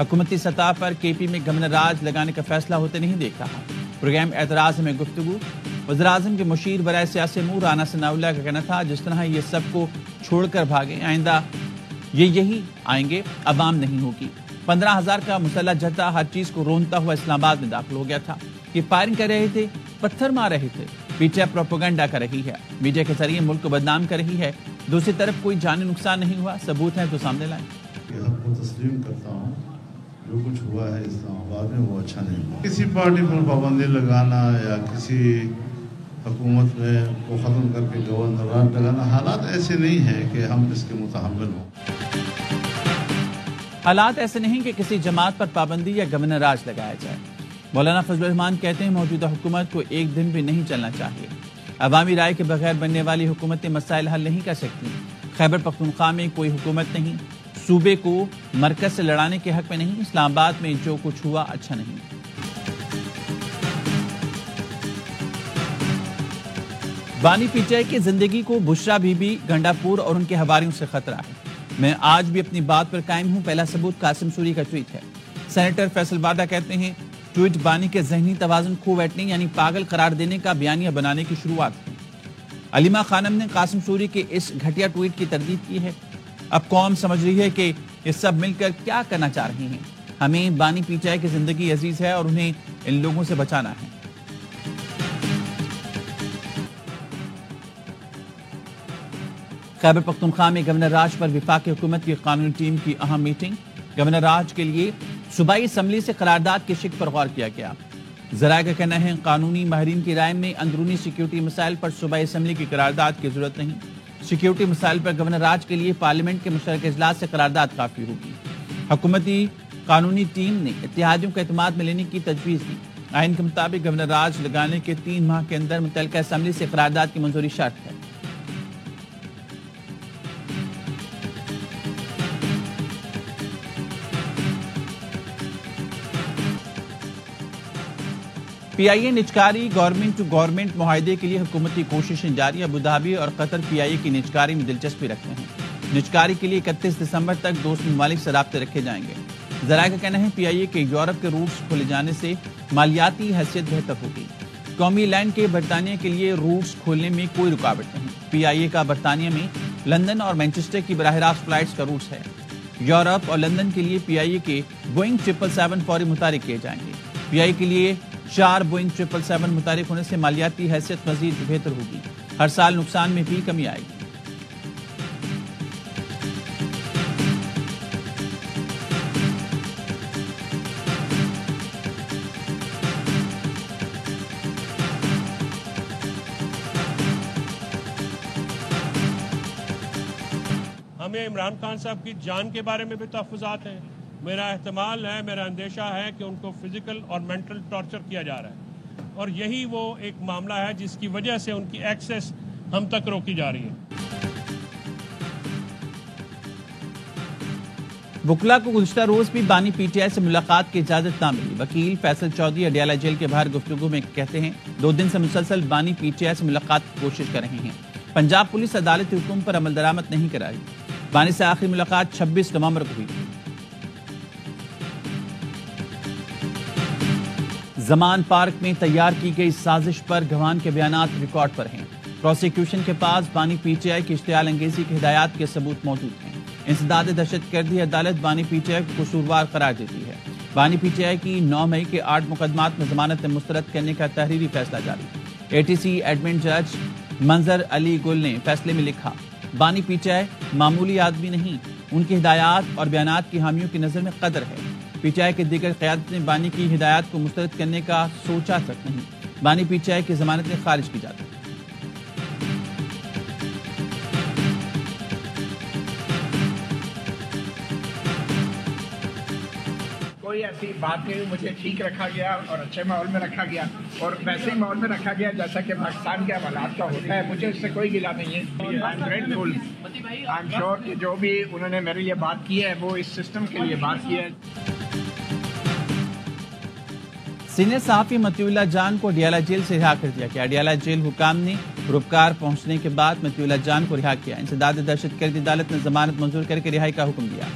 حکومتی سطح پر کے پی میں گورنر راج لگانے کا فیصلہ ہوتے نہیں دیکھ رہا. پروگرام اعتراض میں گفتگو. وزیراعظم کے مشیر برائے سیاسی امور رانا ثناءاللہ کا کہنا تھا جس طرح یہ سب کو چھوڑ کر بھاگے آئندہ یہی آئیں گے، عوام نہیں ہوگی. 15,000 کا مسلح جتھا ہر چیز کو رونتا ہوا اسلام آباد میں داخل ہو گیا تھا. یہ فائرنگ کر رہے تھے، پتھر مار رہے تھے. پی ٹی آئی پروپیگنڈا کر رہی ہے، میڈیا کے ذریعے ملک کو بدنام کر رہی ہے. دوسری طرف کوئی جانی نقصان نہیں ہوا. ثبوت ہے تو سامنے لائیں. یہ حق کو تسلیم کرتا ہوں، جو کچھ ہوا ہے اسلام آباد میں وہ اچھا نہیں ہوا. کسی پارٹی پر پابندی لگانا یا کسی حکومت میں کو ختم کر کے گورنر راج لگانا، حالات ایسے نہیں ہیں کہ ہم اس کے متحمل ہوں. حالات ایسے نہیں کہ کسی جماعت پر پابندی یا گورنر راج لگایا جائے. مولانا فضل الرحمان کہتے ہیں موجودہ حکومت کو ایک دن بھی نہیں چلنا چاہیے. عوامی رائے کے بغیر بننے والی حکومتیں مسائل حل نہیں کر سکتی. خیبر پختونخوا میں کوئی حکومت نہیں، صوبے کو مرکز سے لڑانے کے حق میں نہیں. اسلام آباد میں جو کچھ ہوا اچھا نہیں. بانی پی ٹی آئی کی زندگی کو بشرا بی بی گنڈا پور اور ان کے حواریوں سے خطرہ ہے. میں آج بھی اپنی بات پر قائم ہوں. پہلا ثبوت قاسم سوری کا ٹویٹ ہے. سینیٹر فیصل وارڈا کہتے ہیں ٹویٹ بانی کے ذہنی توازن کھو بیٹھنے یعنی پاگل قرار دینے کا بیانیہ بنانے کی شروعات ہے. علیمہ خانم نے قاسم سوری کے اس گھٹیا ٹویٹ کی تردید کی ہے. اب قوم سمجھ رہی ہے کہ یہ سب مل کر کیا کرنا چاہ رہے ہیں. ہمیں بانی پی ٹی آئی کی زندگی عزیز ہے اور انہیں ان لوگوں سے بچانا ہے. خیبر پختونخوا میں گورنر راج پر وفاقی حکومت کی قانونی ٹیم کی اہم میٹنگ. گورنر راج کے لیے صوبائی اسمبلی سے قرارداد کے شق پر غور کیا گیا. ذرائع کا کہنا ہے قانونی ماہرین کی رائے میں اندرونی سیکیورٹی مسائل پر صوبائی اسمبلی کی قرارداد کی ضرورت نہیں. سیکیورٹی مسائل پر گورنر راج کے لیے پارلیمنٹ کے مشترکہ اجلاس سے قرارداد کافی ہوگی. حکومتی قانونی ٹیم نے اتحادیوں کو اعتماد میں لینے کی تجویز دی. آئین کے مطابق گورنر راج لگانے کے 3 ماہ کے اندر متعلقہ اسمبلی سے قرارداد کی منظوری شرط ہے. پی آئی اے نجکاری گورنمنٹ ٹو گورنمنٹ معاہدے کے لیے حکومتی کوششیں جاری. ابوظہبی اور قطر پی آئی اے کی نجکاری میں دلچسپی رکھتے ہیں. نجکاری کے لیے 31 دسمبر تک دوست ممالک سے رابطے رکھے جائیں گے. ذرائع کا کہنا ہے پی آئی اے کے یورپ کے روٹس کھولے جانے سے مالیاتی حیثیت بہتر ہوگی. قومی لینڈ کے برطانیہ کے لیے روٹس کھولنے میں کوئی رکاوٹ نہیں. پی آئی اے کا برطانیہ میں لندن اور مینچسٹر کی براہ راست فلائٹس کا روٹس ہے. یورپ اور لندن کے لیے پی آئی اے کے بوئنگ 777 فوری متحرک کیے جائیں گے. پی آئی اے کے لیے 4 بوئنگ 777 متحرک ہونے سے مالیاتی حیثیت مزید بہتر ہوگی. ہر سال نقصان میں بھی کمی آئے گی. ہمیں عمران خان صاحب کی جان کے بارے میں بھی تحفظات ہیں. میرا احتمال ہے، میرا اندیشہ ہے کہ ان کو فزیکل اور مینٹل ٹارچر کیا جا رہا ہے اور یہی وہ ایک معاملہ ہے جس کی وجہ سے ان کی ایکسیس ہم تک روکی جا رہی ہے. وکلا کو گزشتہ روز بھی بانی پی ٹی آئی سے ملاقات کی اجازت نہ ملی. وکیل فیصل چودھری اڈیالہ جیل کے باہر گفتگو میں کہتے ہیں 2 دن سے مسلسل بانی پی ٹی آئی سے ملاقات کی کوشش کر رہے ہیں. پنجاب پولیس عدالتی حکم پر عمل درآمد نہیں کرائی. بانی سے آخری ملاقات 26 نومبر کو ہوئی تھی. زمان پارک میں تیار کی گئی سازش پر گواہان کے بیانات ریکارڈ پر ہیں. پروسیکیوشن کے پاس بانی پی ٹی آئی کی اشتعال انگیزی کی ہدایات کے ثبوت موجود ہیں. انسداد دہشت گردی عدالت بانی پی ٹی آئی کو قصوروار قرار دیتی ہے. بانی پی ٹی آئی کی 9 مئی کے 8 مقدمات میں ضمانت مسترد کرنے کا تحریری فیصلہ جاری. اے ٹی سی ایڈمن جج منظر علی گل نے فیصلے میں لکھا بانی پی ٹی آئی معمولی آدمی نہیں، ان کی ہدایات اور بیانات کی حامیوں کی نظر میں قدر ہے. پی ٹی آئی کے دیگر قیادت نے بانی کی ہدایات کو مسترد کرنے کا سوچا تک نہیں. بانی پی ٹی آئی کی ضمانتیں خارج کی جاتی. کوئی ایسی بات نہیں، مجھے ٹھیک رکھا گیا اور اچھے ماحول میں رکھا گیا اور ویسے ہی ماحول میں رکھا گیا جیسا کہ پاکستان کے حوالات کا ہوتا ہے. مجھے اس سے کوئی گلہ نہیں ہے. I am grateful. I am sure کہ جو بھی انہوں نے میرے لیے بات کی ہے وہ اس سسٹم کے لیے بات کی ہے. سینئر صحافی مطیع اللہ جان کو اڈیالہ جیل سے رہا کر دیا گیا. اڈیالہ جیل حکام نے روپکار پہنچنے کے بعد مطیع اللہ جان کو رہا کیا. انسداد دہشت گردی عدالت نے ضمانت منظور کر کے رہائی کا حکم دیا.